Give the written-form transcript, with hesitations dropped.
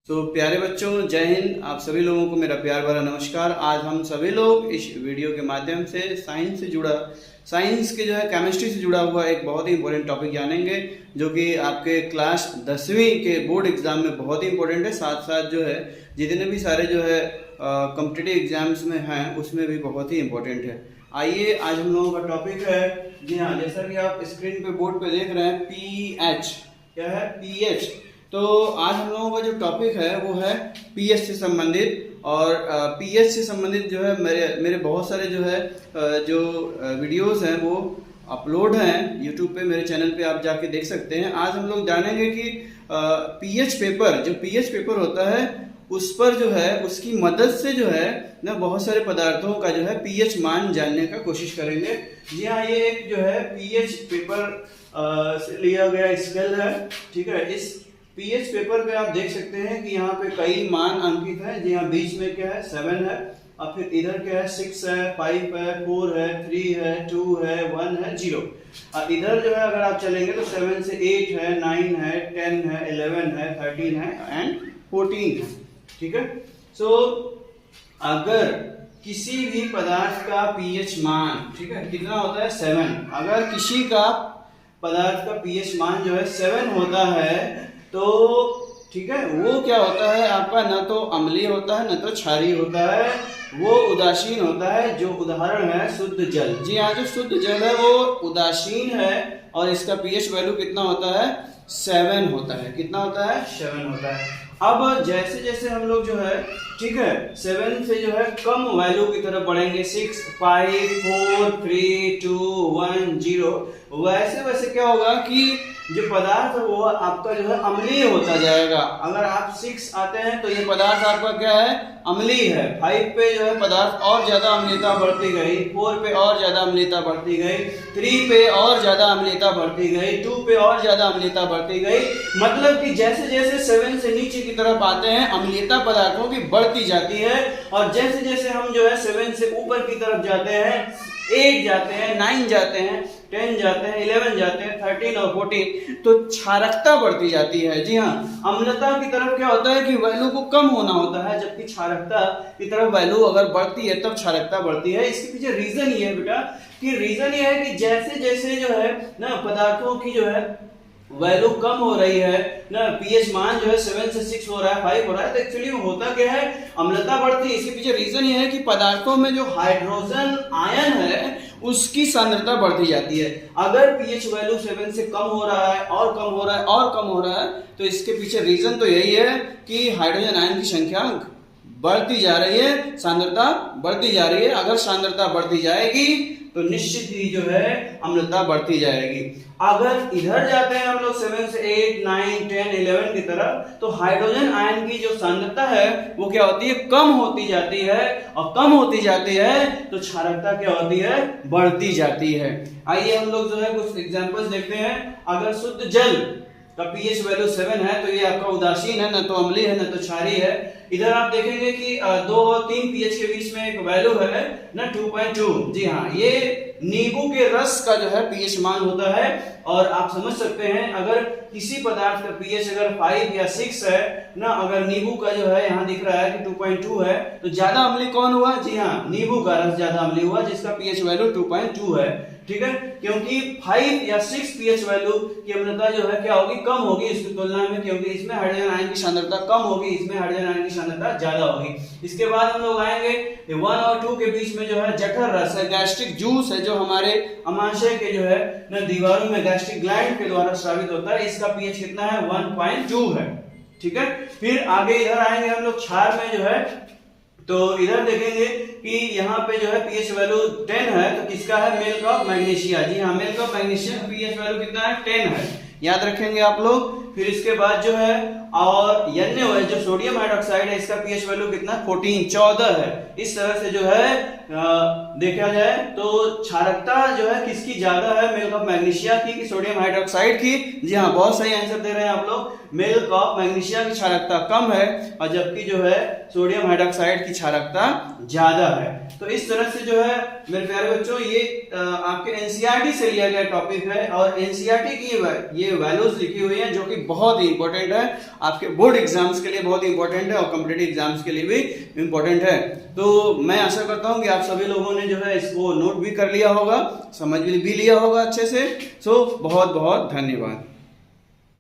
प्यारे बच्चों, जय हिंद। आप सभी लोगों को मेरा प्यार भरा नमस्कार। आज हम सभी लोग इस वीडियो के माध्यम से साइंस के केमिस्ट्री से जुड़ा हुआ एक बहुत ही इंपॉर्टेंट टॉपिक जानेंगे, जो कि आपके क्लास 10वीं के बोर्ड एग्जाम में बहुत ही इंपॉर्टेंट है। साथ साथ जितने भी सारे कॉम्पिटिटिव एग्जाम्स में हैं उसमें भी बहुत ही इंपॉर्टेंट है। आइए, आज हम लोगों का टॉपिक है, जी हाँ, जैसा कि आप स्क्रीन पे बोर्ड पे देख रहे हैं, पीएच। क्या है? पीएच। तो आज हम लोगों का जो टॉपिक है वो है पीएच से संबंधित। और पीएच से संबंधित मेरे बहुत सारे वीडियोस हैं वो अपलोड हैं यूट्यूब पे, मेरे चैनल पे आप जाके देख सकते हैं। आज हम लोग जानेंगे कि पीएच पेपर होता है उस पर उसकी मदद से बहुत सारे पदार्थों का पीएच मान जानने का कोशिश करेंगे। जी हाँ, ये एक पीएच पेपर से लिया गया स्केल है। ठीक है, इस पीएच पेपर पे आप देख सकते हैं कि यहाँ पे कई मान अंकित हैं। जी हाँ, बीच में क्या है? 7 है, और फिर इधर क्या है? 6 है, 5 है, 4 है, 3 है, 2 है, 1 है, 0। और इधर अगर आप चलेंगे तो 7 से 8 है, 9 है, 10 है, 11 है, 13 है एंड 14 है। ठीक है, अगर किसी भी पदार्थ का पीएच मान, ठीक है, कितना होता है? 7। अगर किसी का पदार्थ का पीएच मान 7 होता है तो ठीक है, वो क्या होता है आपका? न तो अम्लीय होता है, न तो क्षारीय होता है, वो उदासीन होता है। जो उदाहरण है शुद्ध जल। जी हाँ, जो शुद्ध जल है वो उदासीन है और इसका पीएच वैल्यू कितना होता है? 7 होता है। कितना होता है? 7 होता है। अब जैसे जैसे हम लोग ठीक है, 7 से कम वैल्यू की तरफ बढ़ेंगे, 6, 5, 4, 3, 2, 1, 0, वैसे वैसे क्या होगा कि जो पदार्थ है वो आपका अम्लीय होता जाएगा। अगर आप 6 आते हैं तो ये पदार्थ आपका क्या है? अम्लीय है। 5 पे पदार्थ और ज्यादा अम्लीयता बढ़ती गई, 4 पे और ज्यादा अम्लीयता बढ़ती गई, 3 पे और ज्यादा अम्लीयता बढ़ती गई, 2 पे और ज्यादा अम्लीयता बढ़ती गई। मतलब कि जैसे जैसे 7 से नीचे की तरफ आते हैं अम्लीयता पदार्थों की बढ़ती जाती है, और जैसे जैसे हम 7 से ऊपर की तरफ जाते हैं, 8 जाते हैं, 9 जाते हैं, 10 जाते हैं, 11 जाते हैं, 13 और 14, तो क्षारकता बढ़ती जाती है। जी हाँ, अम्लता की तरफ क्या होता है कि वैल्यू को कम होना होता है, जबकि क्षारकता की तरफ वैल्यू अगर बढ़ती है तब क्षारकता बढ़ती है। इसके पीछे रीजन ये है बेटा, कि रीजन ये है कि जैसे जैसे पदार्थों की वैल्यू कम हो रही है ना, पीएच मान 7 से 6 हो रहा है, 5 हो रहा है, तो एक्चुअली होता क्या है? अम्लता बढ़ती है। इसके पीछे रीजन ये है कि पदार्थों में जो हाइड्रोजन आयन है उसकी सांद्रता बढ़ती जाती है। अगर पीएच वैल्यू 7 से कम हो रहा है और कम हो रहा है और कम हो रहा है, तो इसके पीछे रीजन तो यही है कि हाइड्रोजन आयन की संख्या बढ़ती जा रही है, सांद्रता बढ़ती जा रही है। अगर सांद्रता बढ़ती जाएगी तो निश्चित ही अम्लता बढ़ती जाएगी। अगर इधर जाते हैं हम लोग 7 से 8, 9, 10, 11 की तरफ, तो हाइड्रोजन आयन की जो सांद्रता है वो क्या होती है? कम होती जाती है, और कम होती जाती है तो क्षारकता क्या होती है? बढ़ती जाती है। आइए हम लोग कुछ एग्जांपल्स देखते हैं। अगर शुद्ध जल का पीएच वैल्यू 7 है तो ये आपका उदासीन है, न तो अम्लीय है, न तो क्षारीय है। इधर आप देखेंगे कि 2 और 3 पीएच के बीच में एक वैल्यू है ना, 2.2। जी हाँ, ये नींबू के रस का पीएच मान होता है। और आप समझ सकते हैं, अगर किसी पदार्थ का पीएच अगर 5 या 6 है ना, अगर नींबू का यहाँ दिख रहा है कि 2.2 है, तो ज्यादा अम्लीय कौन हुआ? जी हाँ, नींबू का रस ज्यादा अम्लीय हुआ, जिसका पीएच वैल्यू 2.2 है। ठीक है, क्योंकि 5 या 6 पीएच वैल्यू की अम्लता क्या होगी? कम होगी इसकी तुलना में, क्योंकि इसमें हाइड्रोजन आयन की सांद्रता कम होगी, इसमें हाइड्रोजन आयन की सांद्रता ज्यादा होगी। इसके बाद हम लोग आएंगे 1 और 2 के बीच में जठर रस है, गैस्ट्रिक जूस है, जो हमारे अमाशय के दीवारों में गैस्ट्रिक ग्लैंड के द्वारा स्रावित होता है। इसका पीएच कितना है? 1.2 है। ठीक है, फिर आगे इधर आएंगे हम लोग क्षार में तो इधर देखेंगे कि यहाँ पे पीएच वैल्यू 10 है, तो किसका है? मेल्क ऑफ मैग्नीशिया। जी हाँ, milk of magnesia pH value कितना है? 10 है, याद रखेंगे आप लोग। फिर इसके बाद और NaOH जो सोडियम हाइड्रोक्साइड है, इसका पीएच वैल्यू कितना? 14 है। इस तरह से देखा जाए तो क्षारकता किसकी ज्यादा है? मिल्क ऑफ मैग्नीशिया की कि सोडियम हाइड्रोक्साइड की? जी हाँ, बहुत सही आंसर दे रहे हैं आप लोग। मिल्क ऑफ मैग्नीशिया की क्षारकता कम है, और जबकि सोडियम हाइड्रोक्साइड की क्षारकता ज्यादा है। तो इस तरह से मेरे प्यारे बच्चों, ये आपके एनसीईआरटी से लिया गया टॉपिक है, और एनसीईआरटी की ये वैल्यूज लिखी हुई है जो कि बहुत ही इंपॉर्टेंट है। आपके बोर्ड एग्जाम्स के लिए बहुत इंपॉर्टेंट है और कॉम्पिटिटिव एग्जाम्स के लिए भी इंपॉर्टेंट है। तो मैं आशा करता हूँ कि आप सभी लोगों ने जो है इसको नोट भी कर लिया होगा, समझ भी लिया होगा अच्छे से। सो बहुत बहुत धन्यवाद।